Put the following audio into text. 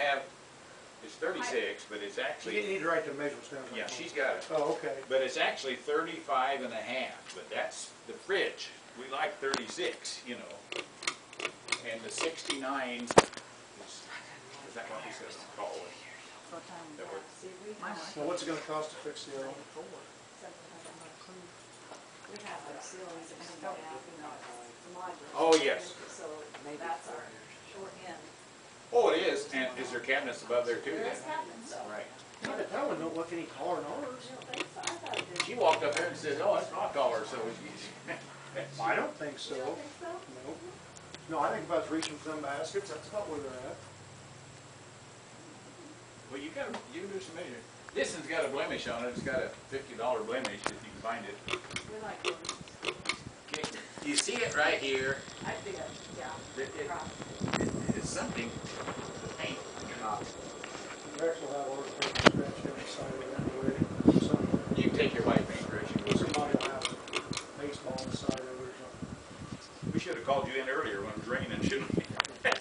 have, it's 36, but it's You actually, need to write the measurements down. yeah, she's got it. Oh, okay. But it's actually 35 and a half, but that's the fridge. We like 36, you know. And the 69 is that what he says to call it? That we're, Well, what's it gonna cost to fix the other one? We have our ceilings that come down, modular. oh, yes. So that's our short end. Oh, it is. And is there cabinets above there too then? There's cabinets, so. Right. Yeah, but that one don't look any taller than ours. I don't think so. I thought it did. She walked up there and said, oh, it's not taller, so I don't think so. You don't think so? Nope. No, I think if I was reaching for them baskets, that's not where they're at. well, you can do some measuring. This one's got a blemish on it. It's got a $50 blemish if you can find it. We like those. Okay. You see it right here. I did, yeah. It's something. The paint. Rex will have ours scratched on the side of it anyway. Somewhere. You can take your white paintbrush and go. Somebody will have a baseball on the side of it or something. We should have called you in earlier when it was raining, shouldn't we?